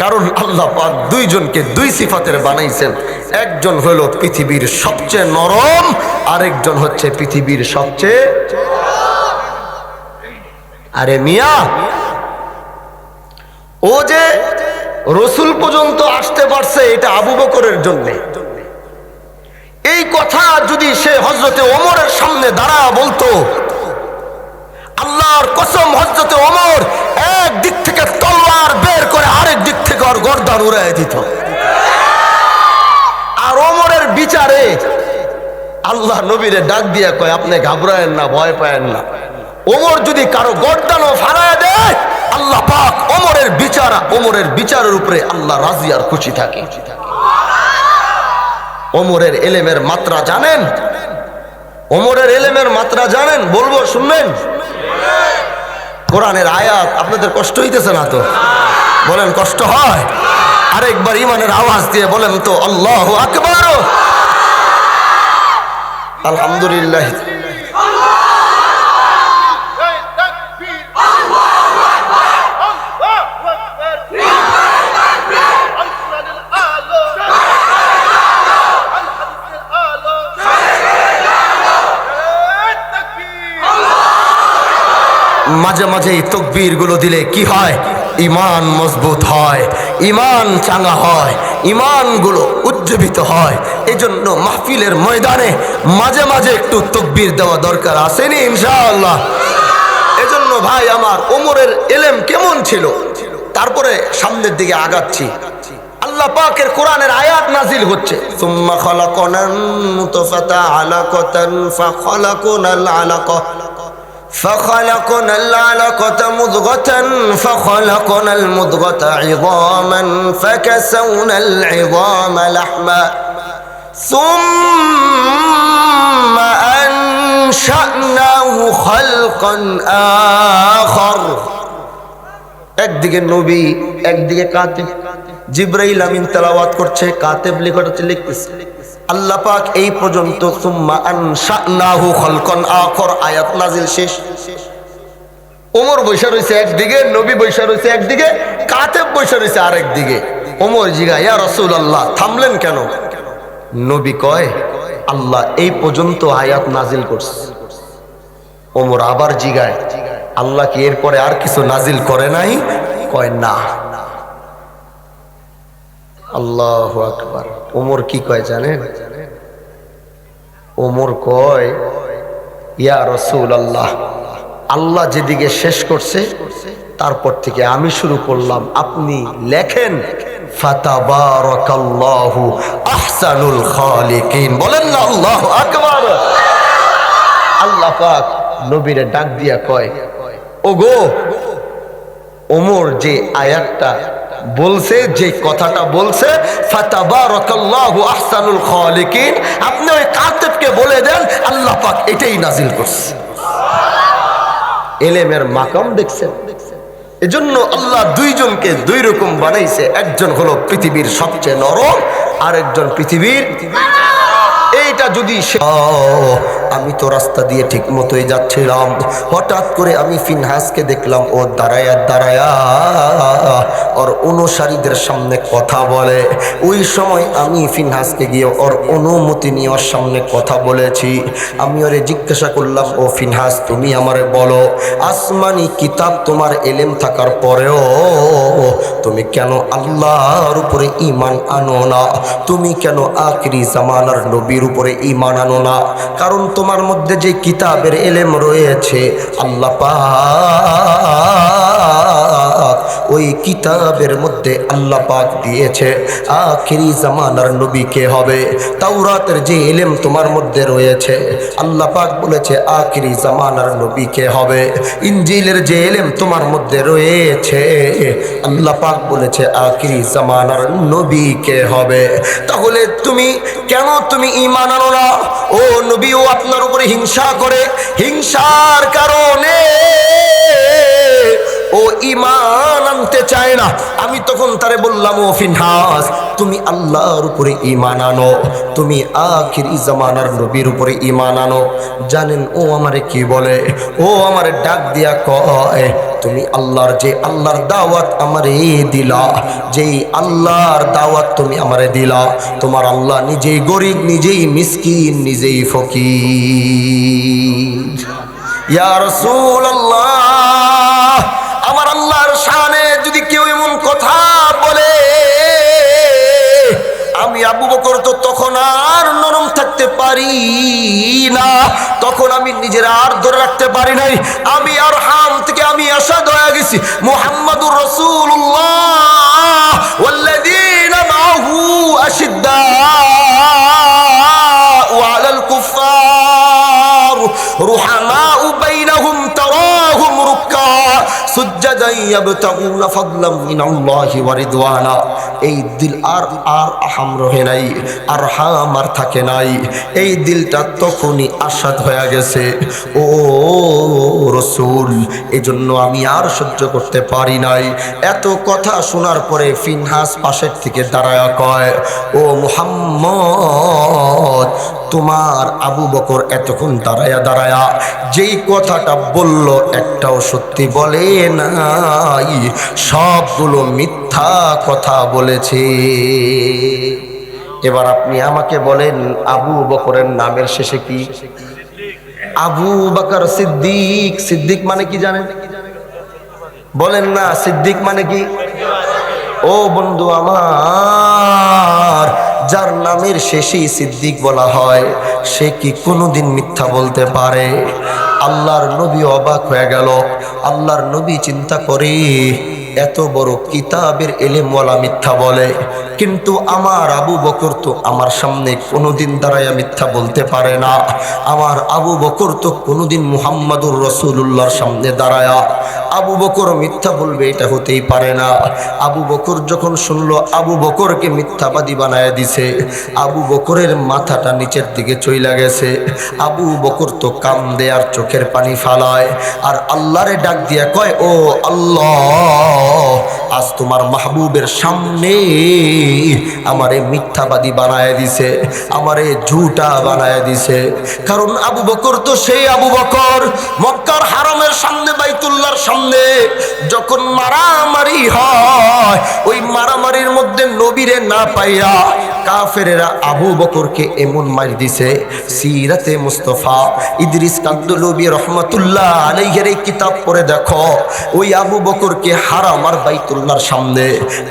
কারণ আল্লাহ পাক দুইজনকে দুই সিফাতের বানাইছেন। একজন হলো পৃথিবীর সবচেয়ে নরম, আরেকজন হচ্ছে পৃথিবীর সবচেয়ে। আরে মিয়া, ও যে রসুল পর্যন্ত আসতে পারছে এটা আবু বকরের জন্য। এই কথা যদি সে হযরতে ওমরের সামনে দাঁড়া বলতো, আল্লাহর কসম হযরতে ওমর এক দিক থেকে তলোয়ার বের করে আরেক দিক থেকে ওর গর্দান উড়াই দিত। আর ওমরের বিচারে আল্লাহ নবীরে ডাক দিয়া কয়, আপনি ঘাবড়ায়েন না, ভয় পায়েন না। ওমর যদি কারো গর্দানও ফাড়ায় দেয়, আল্লাহ পাক ওমরের বিচারের উপরে আল্লাহ রাজি আর খুশি থাকে। ওমরের এলেমের মাত্রা জানেন? ওমরের এলেমের মাত্রা জানেন? বলবো, শুনবেন? কোরআনের আয়াত আপনাদের কষ্ট হইতেছে না তো? বলেন কষ্ট হয়? আরেকবার ইমানের আওয়াজ দিয়ে বলেন তো আল্লাহু আকবার। আলহামদুলিল্লাহ। মাঝে মাঝে এই তকবীর গুলো দিলে কি হয়? ইমান মজবুত হয়, ইমান চাঙ্গা হয়, ইমান গুলো উজ্জীবিত হয়। এই জন্য মাহফিলের ময়দানে মাঝে মাঝে একটু তকবীর দেওয়া দরকার, আসেনি ইনশাআল্লাহ? এজন্য ভাই আমার, ওমরের এলেম কেমন ছিল? তারপরে সামনের দিকে আগাচ্ছি। আল্লাহ পাকের কোরআনের আয়াত নাজিল হচ্ছে, সুম্মা খালাকনান নুতফাতা আলাকাতান ফাখালাকনাল আলাকা فخلقنا العلقة مضغة فخلقنا المضغة عظاما فكسونا العظام لحما ثم أنشأناه خلقا آخر। একদিকে নবী, একদিকে কাতেব। জিবরাইল আমিন তেলাওয়াত করছে, কাতেব লিখতেছে। আল্লাহ পাক এই পর্যন্ত সুম্মা আনশানাহু খালকান আখর আয়াত নাজিল শেষ। ওমর বৈশা রয়েছে একদিকে, নবী বৈশা রয়েছে একদিকে, কাতেব বৈশা রয়েছে আরেকদিকে। ওমর জিগা, ইয়া রাসূলুল্লাহ থামলেন কেন? নবী কয়, আল্লাহ এই পর্যন্ত আয়াত নাজিল করছে। ওমর আবার জিগায়, আল্লাহ কি এরপরে আর কিছু নাজিল করে নাই? কয় না। আল্লাহু আকবার। ওমর কি কয় জানেন? ওমর কয়, ইয়া রাসূলুল্লাহ, আল্লাহ যেদিকে শেষ করছে তারপর থেকে আমি শুরু করলাম, আপনি লেখেন ফাতাবারাকাল্লাহু আহসানুল খালিকিন। বলেন না আল্লাহু আকবার। আল্লাহ পাক নবীরে ডাক দিয়া কয়, ওগো ওমর যে আয়াতটা বলছে, যে কথাটা বলছে ফাতাবারাকাল্লাহু আহসানুল খালিকিন, আপনি ওই কাতেবকে বলে দেন আল্লাহ পাক এটাই নাজিল করছে। এলেমের মাকাম দেখছেন? এজন্য আল্লাহ দুইজনকে দুই রকম বানাইছে। একজন হলো পৃথিবীর সবচেয়ে নরম, আরেকজন পৃথিবীর। এইটা যদি আমি তো রাস্তা দিয়ে ঠিক মতোই যাচ্ছিলাম, হঠাৎ করে আমি ফিনহাসকে দেখলাম ও দাঁড়ায়া ওর অনুসারীদের সামনে কথা বলে। ওই সময় আমি ফিনহাসকে গিয়ে ওর অনুমতি নিয়ে ওর সামনে কথা বলেছি। আমি ওরে জিজ্ঞাসা করলাম, ও ফিনহাস তুমি আমারে বলো, আসমানি কিতাব তোমার এলেম থাকার পরেও তুমি কেন আল্লাহর উপরে ঈমান আনো না? তুমি কেন আখিরি জামানার নবীর উপরে ঈমান আনো না? কারণ তোমার মধ্যে যে কিতাবের এলেম রয়েছে, আল্লাহ পাক ওই কিতাবের মধ্যে আল্লাহ পাক দিয়েছে আখিরি জামানার নবী কে হবে। তাওরাতের যে এলেম তোমার মধ্যে রয়েছে, আল্লাহ পাক বলেছে আখিরি জামানার নবী কে হবে। ইনজিলের যে এলেম তোমার মধ্যে রয়েছে, আল্লাহ পাক বলেছে আখিরি জামানার নবী কে হবে। তাহলে তুমি কেন ঈমান আনো না? ও নবীও আপনার উপরে হিংসা করে, হিংসার কারণে ও ঈমান আনতে চায় না। আমি তখন তারে বললাম, ও ফিনহাস তুমি আল্লাহর উপরে ঈমান আনো, তুমি আখিরি জামানার নবীর উপরে ঈমান আনো। জানেন ও আমারে কি বলে? ও আমারে ডাক দিয়া কয়, তুমি আল্লাহর যে আল্লাহর দাওয়াত আমারে দিলা, যেই আল্লাহর দাওয়াত তুমি আমারে দিলা, তোমার আল্লাহ নিজেই গরিব, নিজেই মিসকিন, নিজেই ফকির। ইয়া রাসূলুল্লাহ, আমার আল্লাহর শানে যদি কেউ এমন কথা বলে, আমি আবু বকর তো তখন আর নরম থাকতে পারি না, তখন আমি নিজের আর ধরে রাখতে পারি নাই, আমি আর হাম থেকে আমি আসাদ হয়ে গেছি মুহাম্মাদুর রাসূলুল্লাহ ওয়াল্লাযীনা মাআহু আশিদ্দাউ আলাল কুফফার রুহামাউ বাইনাহুম তারাহুম রুক্কা সুজ্জাদান ইয়াবতাগুনা ফাদলাম মিনাল্লাহি ওয়া রিদওয়ানা। এই দিল আর আহাম রহে নাই, আর হাম আর থাকে নাই, এই দিলটা তখনই আসাদ হয়ে গেছে। ও রাসূল, এজন্য আমি আর সহ্য করতে পারি নাই। এত কথা শোনার পরে ফিনহাস পাশের থেকে দাঁড়ায়া কয়, ও মুহাম্মদ, তোমার আবু বকর এতক্ষণ দাঁড়ায়া দাঁড়ায়া যেই কথাটা বলল একটাও সত্যি বলে নাই, সবগুলো মিথ্যা কথা বলেছে। এবার আপনি আমাকে বলেন, আবু বকরের নামের শেষে কি? আবু বকর সিদ্দিক। সিদ্দিক মানে কি জানেন? বলেন না, সিদ্দিক মানে কি? ও বন্ধু আমার, যার নামের শেষেই সিদ্দিক বলা হয়, সে কি কোনোদিন মিথ্যা বলতে পারে? আল্লাহর নবী অবাক হয়ে গেল। আল্লাহর নবী চিন্তা করে, এত বড় কিতাবের এলেমওয়ালা মিথ্যা বলে, কিন্তু আমার আবু বকর তো আমার সামনে কোনোদিন দাঁড়াইয়া মিথ্যা বলতে পারে না। আমার আবু বকর তো কোনোদিন মুহাম্মাদুর রাসূলুল্লাহর সামনে দাঁড়ায়া আবু বকর মিথ্যা বলবে, এটা হতেই পারে না। আবু বকর যখন শুনলো আবু বকরকে মিথ্যাবাদী বানায় দিছে, আবু বকরের মাথাটা নিচের দিকে চইলা গেছে। আবু বকর তো কান্দে আর চোখের পানি ফালায়, আর আল্লাহরে ডাক দিয়া কয়, ও আল্লাহ, আজ তোমার মাহবুবের সামনে আমারে মিথ্যাবাদী বানায় দিছে, আমারে ঝুটা বানায় দিছে। কারণ আবু বকর তো সেই আবু বকর, মক্কার হারামের সামনে, বাইতুল্লাহর সামনে যখন মারামারি হয়, ওই মারামারির মধ্যে নবীরে না পাইয়া কাফেরেরা আবু বকরকে এমন মার দিছে। সিরাতে মুস্তাফা ইদ্রিস কান্দলবী রহমাতুল্লাহ আলাইহির এই কিতাব পড়ে দেখো, ওই আবু বকরকে হারাম আর বাইতুল্লাহর সামনে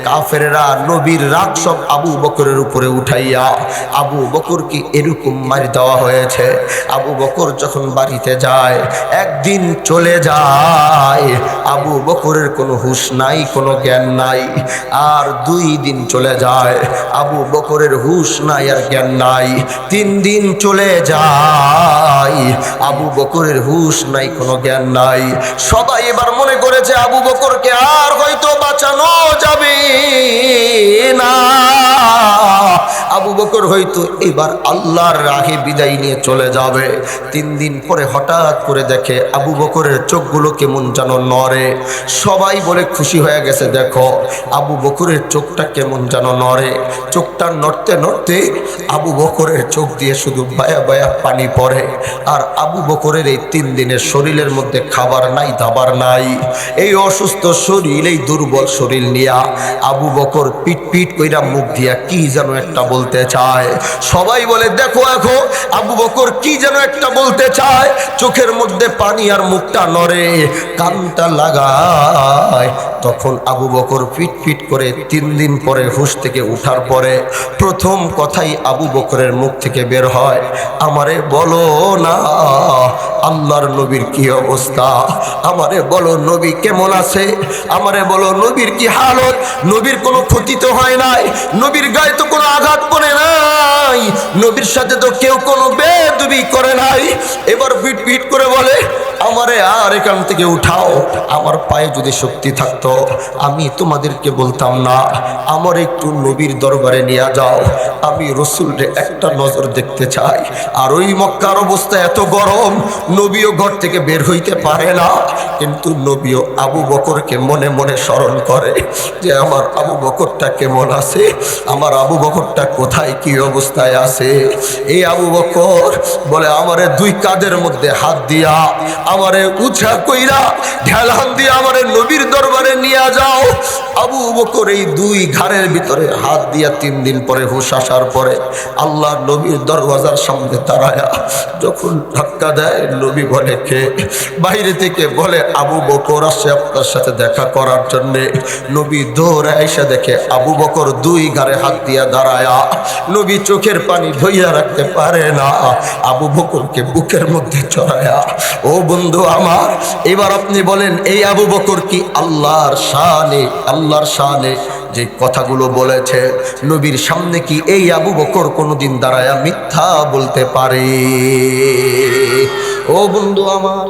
কাফেরেরা নবীর রাগ সব আবু বকরের উপরে উঠাইয়া আবু বকরকে এরকম মার দেওয়া হয়েছে। আবু বকর যখন বাড়িতে যায়, একদিন চলে যায়, আবু বকরের কোনো হুঁশ নাই, কোনো জ্ঞান নাই। আর 2 দিন চলে যায়, আবু বকরের হুঁশ নাই আর জ্ঞান নাই। 3 দিন চলে যায়, আবু বকরের হুঁশ নাই, কোনো জ্ঞান নাই। সবাই এবার মনে করেছে আবু বকরকে আর হয়তো বাঁচানো যাবে না, আবু বকর হয়তো এবার আল্লাহর রাহে বিদায় নিয়ে চলে যাবে। 3 দিন পরে হঠাৎ করে দেখে আবু বকরের চোখগুলো কেমন যেন নড়ে। সবাই বলে খুশি হয়ে গেছে, দেখো আবু বকরের চোখটা কেমন যেন নড়ে। চোখটা নড়তে নড়তে আবু বকরের চোখ দিয়ে শুধু বায়া বায়া পানি পড়ে। আর আবু বকরের এই 3 দিনের শরীরের মধ্যে খাবার নাই, দাবার নাই। এই অসুস্থ শরীর, এই দুর্বল শরীর নিয়া আবু বকর পিট পিট কইরা মুখ দিয়া কি যেন একটা বলতে চায়। সবাই বলে, দেখো এখন আবু বকর কি যেন একটা বলতে চায়, চোখের মধ্যে পানি আর মুখটা নড়ে, কানটা লাগায়। তখন আবু বকর পিট পিট করে 3 দিন পরে হুঁশ থেকে উঠার পরে প্রথম কথাই আবু বকরের মুখ থেকে বের হয়, আমারে বলো না আল্লাহর নবীর কি অবস্থা, আমারে বলো নবী কেমন আছে, আমারে বলো নবীর কি হালত, নবীর কোনো ক্ষতি তো হয় নাই, নবীর গায়ে তো কোনো আঘাত পড়ে নাই, নবীর সাথে তো কেউ কোনো বেয়াদবি করে নাই। এবার পিট পিট করে বলে, আমারে আর এখান থেকে উঠাও, আমার পায়ে যদি শক্তি থাকতো আমি তোমাদেরকে বলতাম না, আমার একটু নবীর দরবারে নিয়ে যাও, আমি রসুলরে একটা নজর দেখতে চাই। আর ওই মক্কার অবস্থা এত গরম, নবীও ঘর থেকে বের হইতে পারে না, কিন্তু নবীও আবু বকরকে মনে মনে স্মরণ করে যে আমার আবু বকরটা কেমন আছে, আমার আবু বকরটা কোথায় কি অবস্থায় আছে। এই আবু বকর বলে, আমারে 2 কাঁধের মধ্যে হাত দিয়া আমারে উঁচা কইরা ঢেলান দিয়ে আমারে নবীর দরবারে নিয়ে যাও। আবু বকর এই দুই ঘাড়ের ভিতরে হাত দিয়া 3 দিন পরে হুঁশ আসার পরে আল্লাহ নবীর দরওয়াজার সামনে দাঁড়ায়া যখন ধাক্কা দেয়, নবী বলে কে? বাইরে থেকে বলে আবু বকর আসছে আপনার সাথে দেখা করার জন্যে। নবী দৌড়ে এসে দেখে আবু বকর দুই ঘাড়ে হাত দিয়া দাঁড়ায়া। নবী চোখের পানি ধইয়া রাখতে পারে না, আবু বকরকে বুকের মধ্যে চড়ায়া। ও বন্ধু আমার, এবার আপনি বলেন এই আবু বকর কি আল্লাহর শানে, আল্লাহর শানে যে কথাগুলো বলেছে নবীর সামনে কি এই আবু বকর কোনোদিন দাঁড়ায়া মিথ্যা বলতে পারে? ও বন্ধু আমার,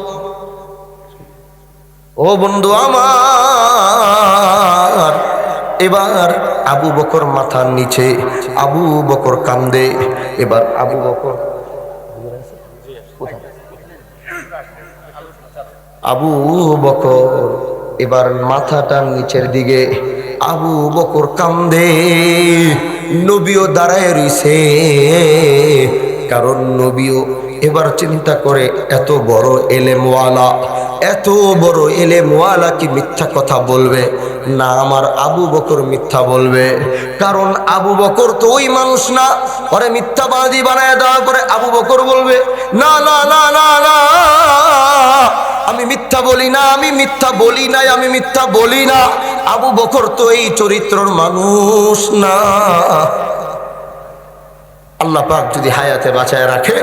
ও বন্ধু আমার, এবার আবু বকর মাথার নিচে, আবু বকর কান্দে। এবার আবু বকর, আবু বকর এবার মাথাটার নিচের দিকে, আবু বকর কান্দে। নবীও দাঁড়ায় রইছে, কারণ নবীও এবার চিন্তা করে এত বড় এলেমওয়ালা, এত বড় এলেমওয়ালা কি মিথ্যা কথা বলবে? না, আমার আবু বকর মিথ্যা বলবে। কারণ আবু বকর তো ওই মানুষ না, ওরে মিথ্যাবাদী বানায় দেওয়া করে আবু বকর বলবে না না না না না, আমি মিথ্যা বলি না, আমি মিথ্যা বলি নাই, আমি মিথ্যা বলি না। আবু বকর তো এই চরিত্রের মানুষ না। আল্লাহ পাক যদি হায়াতে বাঁচায় রাখে,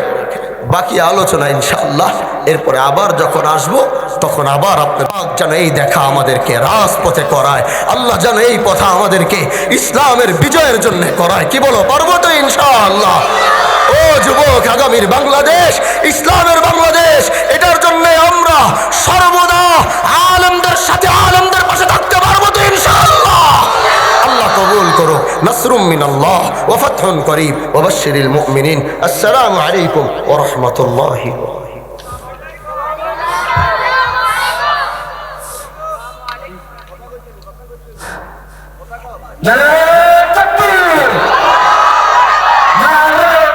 বাকি আলোচনা ইনশাআল্লাহ এরপরে আবার যখন আসবো তখন আবার আপনার পাক যেন এই দেখা আমাদেরকে রাজপথে করায়, আল্লাহ যেন এই পথা আমাদেরকে ইসলামের বিজয়ের জন্য করায়। কি বলো, পারবো তো ইনশাআল্লাহ? ও যুবক, আগামীর বাংলাদেশ ইসলামের বাংলাদেশ, এটার জন্য আমরা সর্বদা আলেমদের সাথে, আলেমদের পাশে থাকতে পারবো তো ইনশাআল্লাহ? আল্লাহ কবুল করো। নাসরুম মিনাল্লাহ ওয়া ফাতহুন করিব ওয়া বাশশিরিল মুমিনিন। আসসালামু আলাইকুম ওয়া রাহমাতুল্লাহি ওয়া বারাকাতুহু।